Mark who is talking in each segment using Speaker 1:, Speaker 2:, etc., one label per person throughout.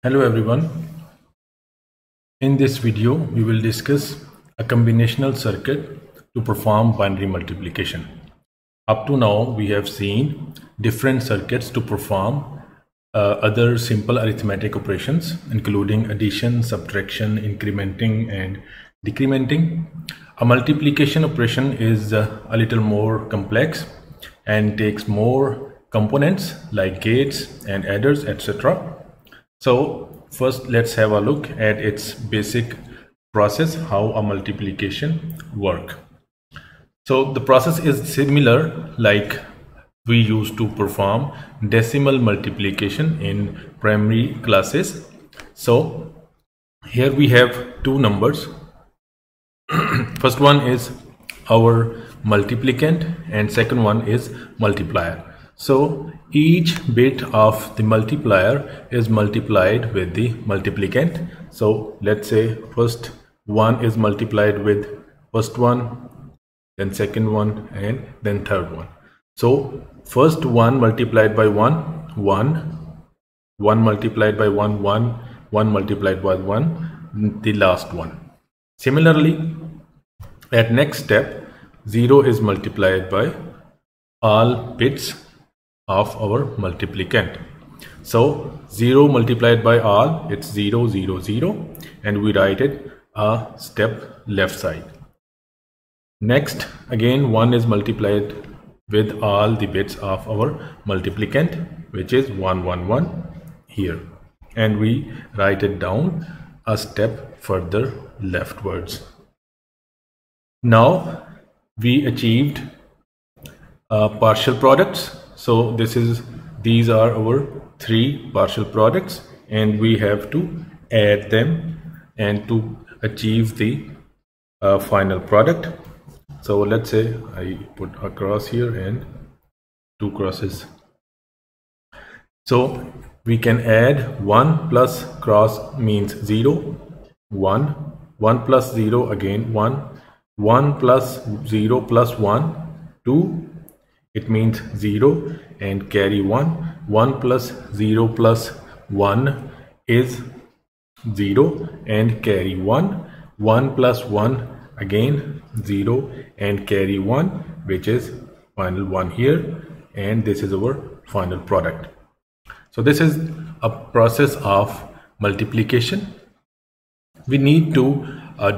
Speaker 1: Hello everyone. In this video, we will discuss a combinational circuit to perform binary multiplication. Up to now, we have seen different circuits to perform other simple arithmetic operations, including addition, subtraction, incrementing, and decrementing. A multiplication operation is a little more complex and takes more components like gates and adders, etc. So first let's have a look at its basic process, how a multiplication work. So the process is similar like we used to perform decimal multiplication in primary classes. So here we have two numbers. First one is our multiplicand and second one is multiplier. So each bit of the multiplier is multiplied with the multiplicand. So let's say first one is multiplied with first one, then second one, and then third one. So first one multiplied by 1, 1 multiplied by 1, 1 multiplied by 1, the last one. Similarly, at next step, 0 is multiplied by all bits of our multiplicand. So 0 multiplied by all, it's 0, 0, 0, and we write it a step left side. Next, again 1 is multiplied with all the bits of our multiplicand, which is 1, 1, 1 here, and we write it down a step further leftwards. Now we achieved partial products. So these are our three partial products, and we have to add them and to achieve the final product. So let's say I put a cross here and two crosses. So we can add 1 plus cross means 0, 1, 1 plus 0 again 1, 1 plus 0 plus 1, 2. It means 0 and carry 1. 1 plus 0 plus 1 is 0 and carry 1. 1 plus 1 again 0 and carry 1, which is final 1 here, and this is our final product. So this is a process of multiplication. We need to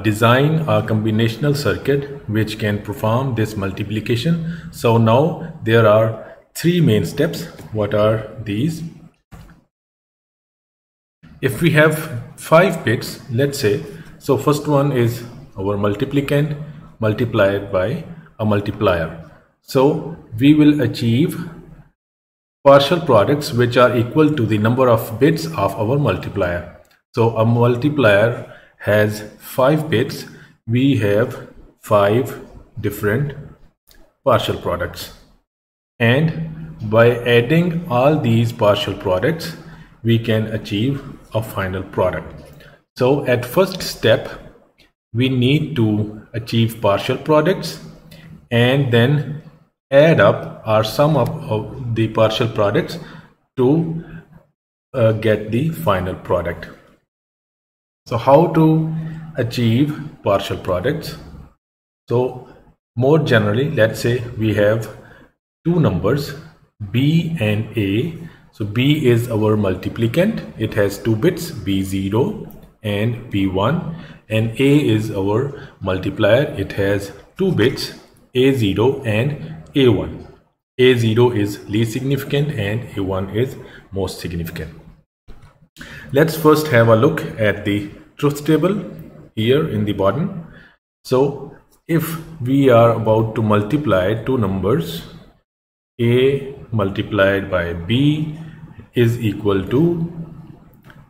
Speaker 1: design a combinational circuit which can perform this multiplication. So now there are three main steps. What are these? If we have 5 bits, let's say, so first one is our multiplicand multiplied by a multiplier. So we will achieve partial products which are equal to the number of bits of our multiplier. So a multiplier has 5 bits. We have 5 different partial products, and by adding all these partial products we can achieve a final product. So at first step we need to achieve partial products and then add up or sum up of the partial products to get the final product. So how to achieve partial products? So more generally, let's say we have two numbers b and a. So b is our multiplicand, it has 2 bits, b0 and b1, and a is our multiplier, it has 2 bits, a0 and a1. a0 is least significant and a1 is most significant. Let's first have a look at the truth table here in the bottom. So if we are about to multiply two numbers, a multiplied by b is equal to,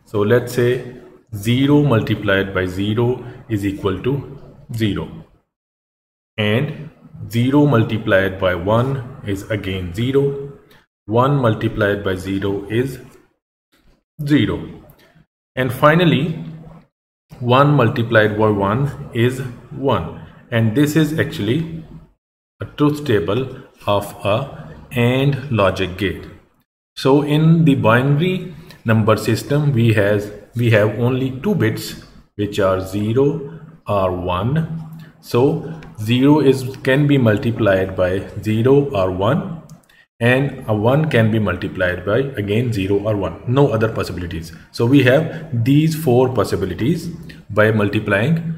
Speaker 1: so let's say 0 multiplied by 0 is equal to 0, and 0 multiplied by 1 is again 0, 1 multiplied by 0 is 0, and finally 1 multiplied by 1 is 1, and this is actually a truth table of a AND logic gate. So in the binary number system, we have only 2 bits, which are 0 or 1. So 0 can be multiplied by 0 or 1, and a 1 can be multiplied by again 0 or 1. No other possibilities. So we have these 4 possibilities by multiplying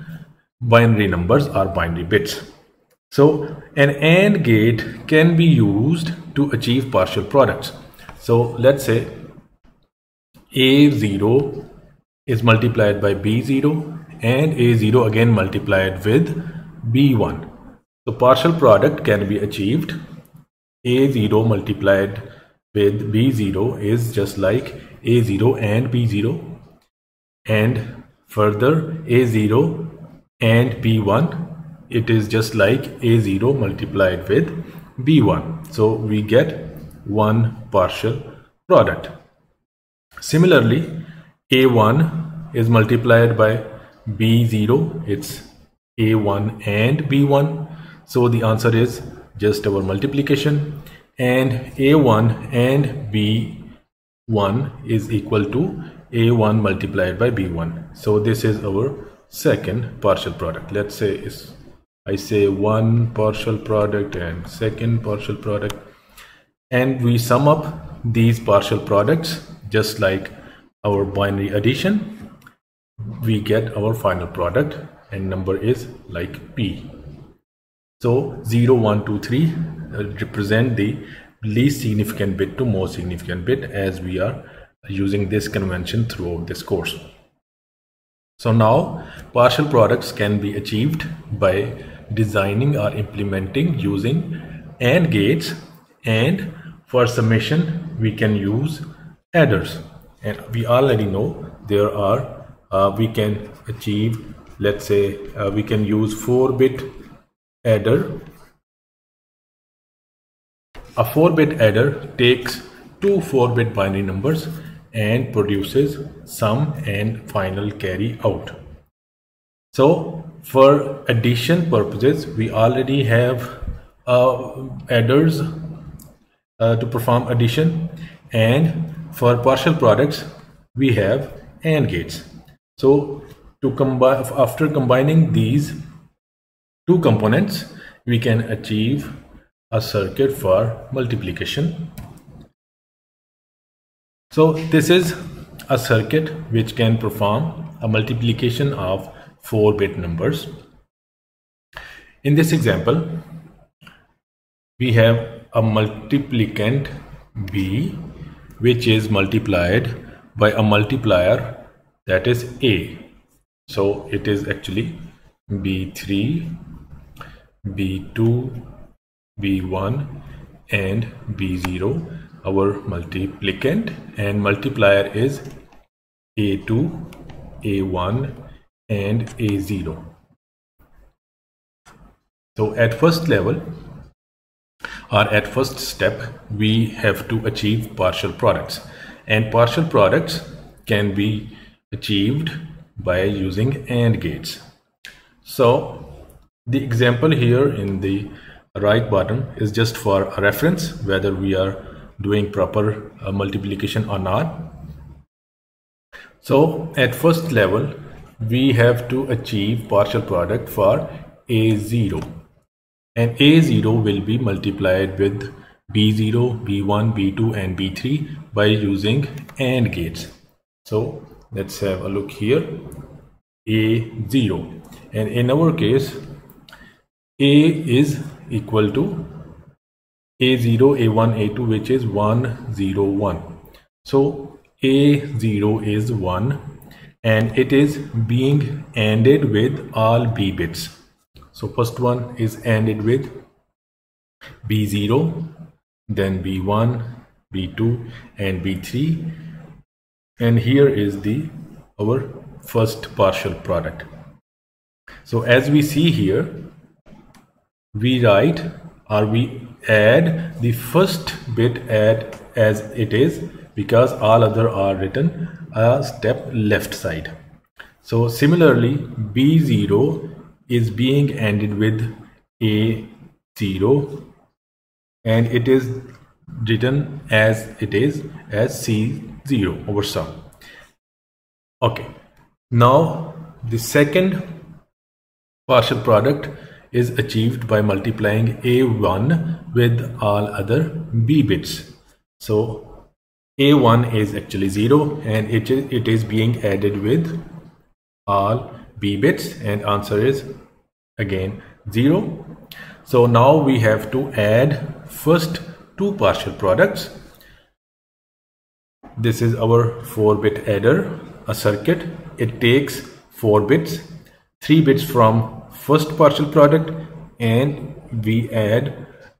Speaker 1: binary numbers or binary bits. So an AND gate can be used to achieve partial products. So let's say A0 is multiplied by B0 and A0 again multiplied with B1. So partial product can be achieved. A0 multiplied with B0 is just like A0 and B0, and further A0 and B1, it is just like A0 multiplied with B1. So we get one partial product. Similarly, A1 is multiplied by B0, it's A1 and B1. So the answer is just our multiplication, and A1 and B1 is equal to A1 multiplied by B1. So this is our second partial product. Let's say I say one partial product and second partial product, and we sum up these partial products just like our binary addition. We get our final product, and number is like P. So 0, 1, 2, 3 represent the least significant bit to most significant bit, as we are using this convention throughout this course. So now partial products can be achieved by designing or implementing using AND gates, and for summation we can use adders, and we already know there are we can achieve, let's say we can use 4-bit adder. A 4-bit adder takes 2 4-bit binary numbers and produces sum and final carry out. So for addition purposes, we already have adders to perform addition, and for partial products we have AND gates. So to combine, after combining these 2 components, we can achieve a circuit for multiplication. So this is a circuit which can perform a multiplication of 4-bit numbers. In this example, we have a multiplicand B, which is multiplied by a multiplier, that is A. So it is actually B3, B2, B1 and B0, our multiplicand, and multiplier is A2, A1 and A0. So at first level, or at first step, we have to achieve partial products, and partial products can be achieved by using AND gates. So the example here in the right bottom is just for a reference whether we are doing proper multiplication or not. So at first level, we have to achieve partial product for A0, and A0 will be multiplied with B0, B1, B2 and B3 by using AND gates. So let's have a look here. A0, and in our case A is equal to A0, A1, A2, which is 1, 0, 1. So A0 is 1 and it is being ANDed with all B bits. So first one is ANDed with B0, then B1, B2 and B3, and here is our first partial product. So as we see here, we write or we add the first bit as it is, because all other are written a step left side. So similarly, B0 is being ANDed with A0 and it is written as it is as C 0 over sum. Okay, now the second partial product is achieved by multiplying A1 with all other B bits. So A1 is actually 0 and it is being added with all B bits, and answer is again 0. So now we have to add first two partial products. This is our 4-bit adder, a circuit. It takes 4 bits, 3 bits from first partial product, and we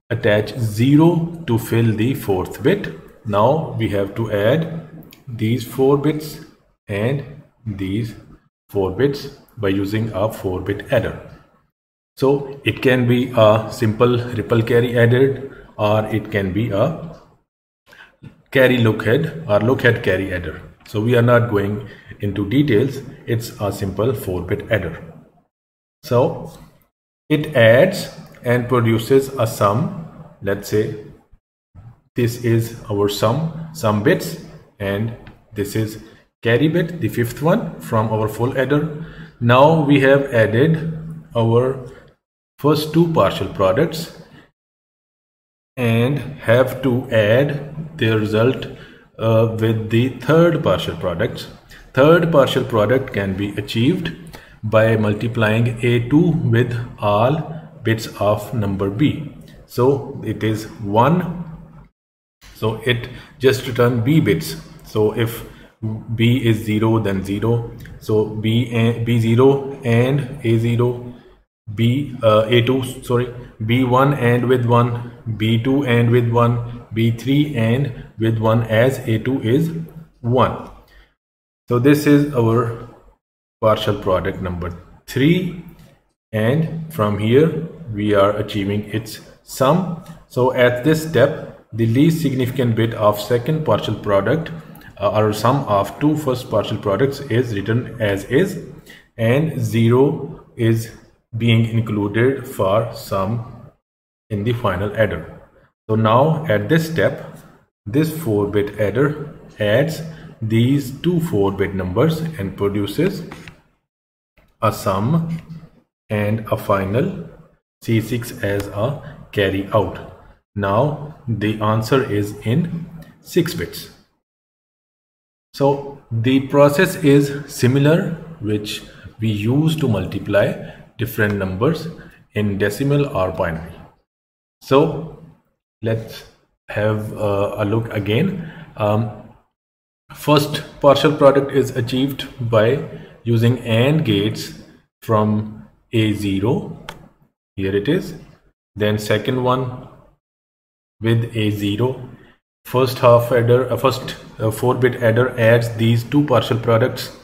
Speaker 1: attach 0 to fill the 4th bit. Now we have to add these 4 bits and these 4 bits by using a 4-bit adder. So it can be a simple ripple carry adder, or it can be a carry lookhead or lookhead carry adder. So we are not going into details. It's a simple 4-bit adder. So it adds and produces a sum. Let's say this is our sum bits, and this is carry bit, the 5th one from our full adder. Now we have added our first two partial products and have to add the result with the third partial product. Third partial product can be achieved by multiplying A2 with all bits of number B. So it is 1. So it just returns B bits. So if B is 0, then 0. So B0 and A0. A2, sorry, B1 and with 1, B2 and with 1, B3 and with 1, as A2 is 1. So this is our partial product number 3, and from here we are achieving its sum. So at this step, the least significant bit of second partial product or sum of two first partial products is written as is, and 0 is being included for sum in the final adder. So now at this step, this 4-bit adder adds these two 4-bit numbers and produces a sum and a final C6 as a carry out. Now the answer is in 6 bits. So the process is similar, which we use to multiply different numbers in decimal or binary. So let's have a look again. First partial product is achieved by using AND gates from A0. Here it is. Then second one with A0. First half adder, first 4-bit adder adds these two partial products,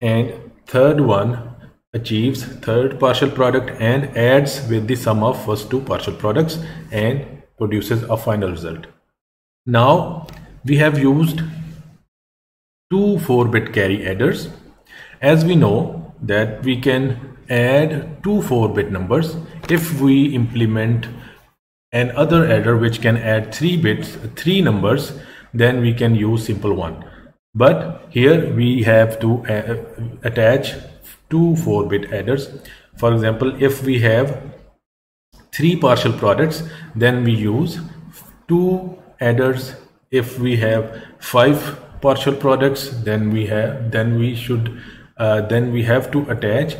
Speaker 1: and third one achieves third partial product and adds with the sum of first two partial products and produces a final result. Now we have used two 4-bit carry adders. As we know that we can add two 4-bit numbers if we implement an other adder which can add 3 numbers, then we can use simple one. But here we have to attach two 4-bit adders. For example, if we have 3 partial products, then we use 2 adders. If we have 5 partial products, then we have to attach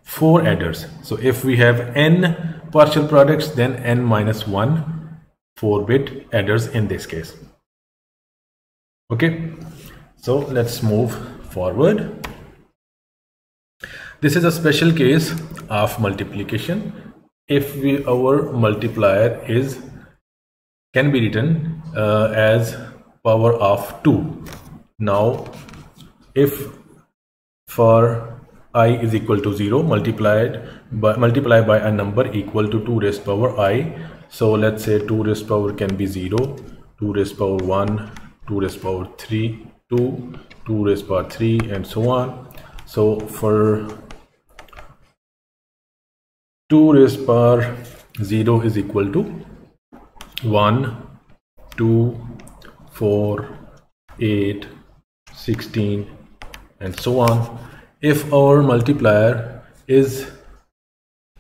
Speaker 1: 4 adders. So if we have n partial products, then n minus 1 4-bit adders in this case. Okay, so let's move forward. This is a special case of multiplication. If our multiplier can be written as power of 2. Now if for I is equal to 0, multiply by a number equal to 2 raised power I. So let's say 2 raised power can be 0, 2 raised power 1, 2 raised power 3, 2 raised power 3, and so on. So for 2 raised power 0 is equal to 1, 2, 4, 8, 16 and so on. If our multiplier is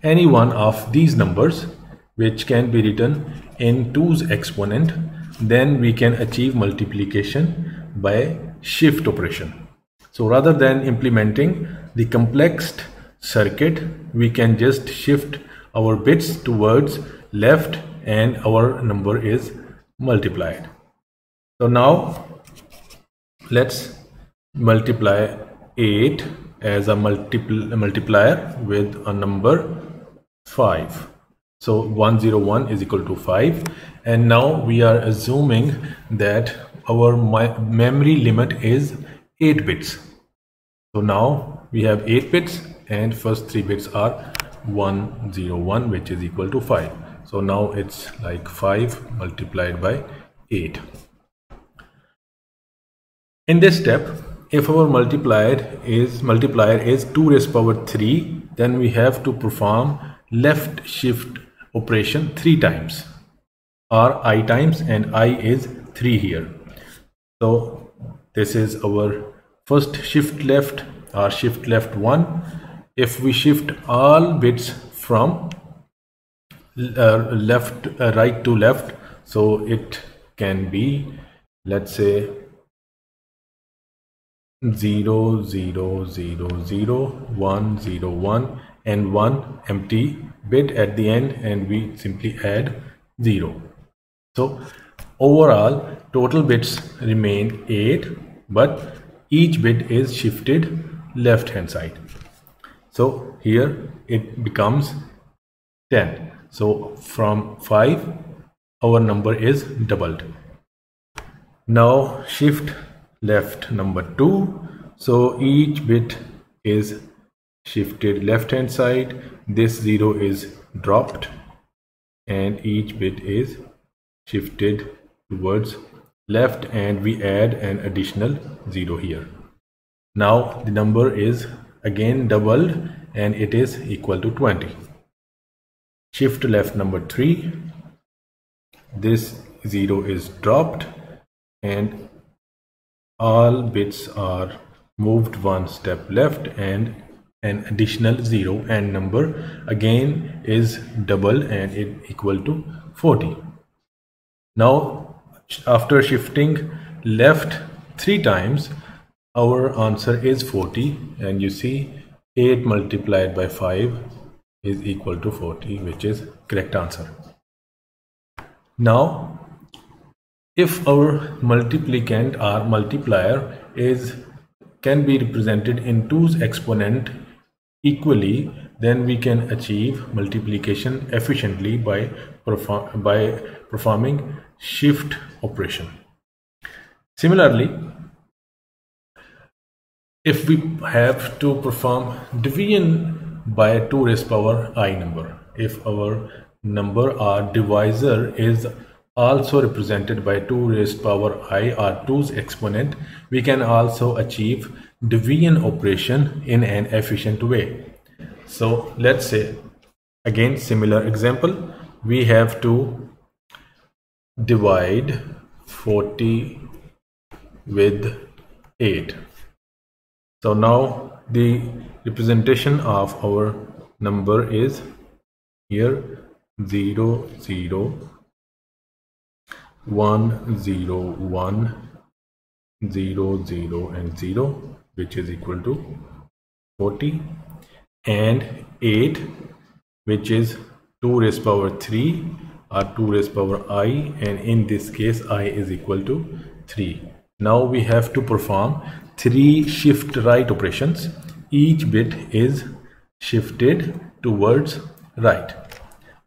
Speaker 1: any one of these numbers which can be written in 2's exponent, then we can achieve multiplication by shift operation. So rather than implementing the complex circuit, we can just shift our bits towards left and our number is multiplied. So now let's multiply 8 as a multiplier with a number 5. So 101 is equal to 5, and now we are assuming that our memory limit is 8 bits. So now we have 8 bits and first 3 bits are 101, which is equal to 5. So now it's like 5 multiplied by 8. In this step, if our multiplier is 2 raised to power 3, then we have to perform left shift operation 3 times, or I times, and I is 3 here. So this is our first shift left, or shift left 1. If we shift all bits from right to left, so it can be, let's say, 0 0 0 0 1 0 1 and 1 empty bit at the end, and we simply add 0. So overall total bits remain 8, but each bit is shifted left hand side. So here it becomes 10. So from 5 our number is doubled. Now shift left number 2. So each bit is shifted left hand side. This 0 is dropped and each bit is shifted towards left, and we add an additional 0 here. Now the number is again doubled and it is equal to 20. Shift left number 3. This 0 is dropped and all bits are moved one step left, and an additional 0, and number again is double and it equal to 40. Now after shifting left 3 times, our answer is 40, and you see 8 multiplied by 5 is equal to 40, which is correct answer. Now if our multiplicand or multiplier can be represented in 2's exponent equally, then we can achieve multiplication efficiently by performing shift operation. Similarly, if we have to perform division by 2 raised power I number, if our number or divisor is also represented by 2 raised power I or 2's exponent, we can also achieve division operation in an efficient way. So let's say, again similar example, we have to divide 40 with 8. So now the representation of our number is here 0 0 1 0 1 0 0 and 0, which is equal to 40, and 8, which is 2 raised power 3 or 2 raised power I, and in this case I is equal to 3. Now we have to perform 3 shift right operations. Each bit is shifted towards right.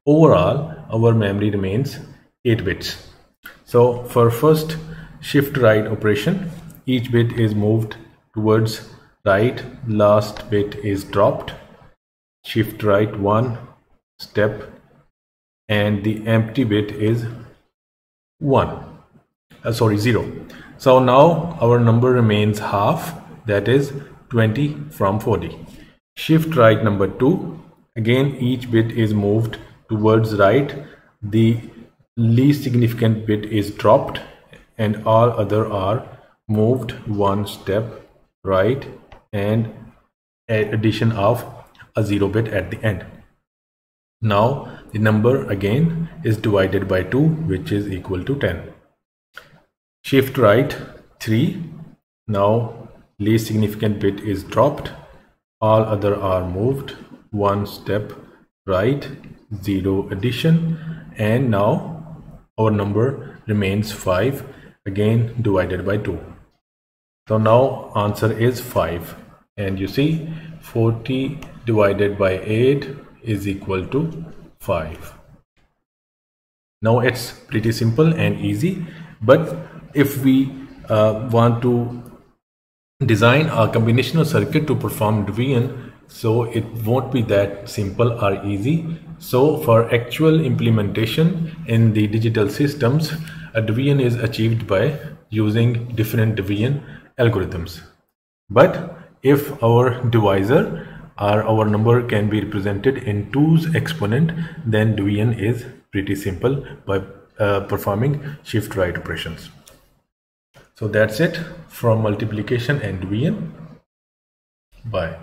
Speaker 1: Overall our memory remains 8 bits. So for first shift right operation, each bit is moved towards right, last bit is dropped, shift right 1 step, and the empty bit is 0. So now our number remains half, that is 20 from 40. Shift right number 2, again each bit is moved towards right, the least significant bit is dropped and all other are moved one step right, and addition of a 0 bit at the end. Now the number again is divided by 2, which is equal to 10. Shift right 3. Now least significant bit is dropped. All other are moved one step right, 0 addition, and now our number remains 5, again divided by 2. So now answer is 5, and you see 40 divided by 8 is equal to 5. Now it's pretty simple and easy, but if we want to design a combinational circuit to perform division, so it won't be that simple or easy. So for actual implementation in the digital systems, a division is achieved by using different division algorithms. But if our divisor or our number can be represented in 2's exponent, then division is pretty simple by performing shift right operations. So that's it from multiplication and division. Bye.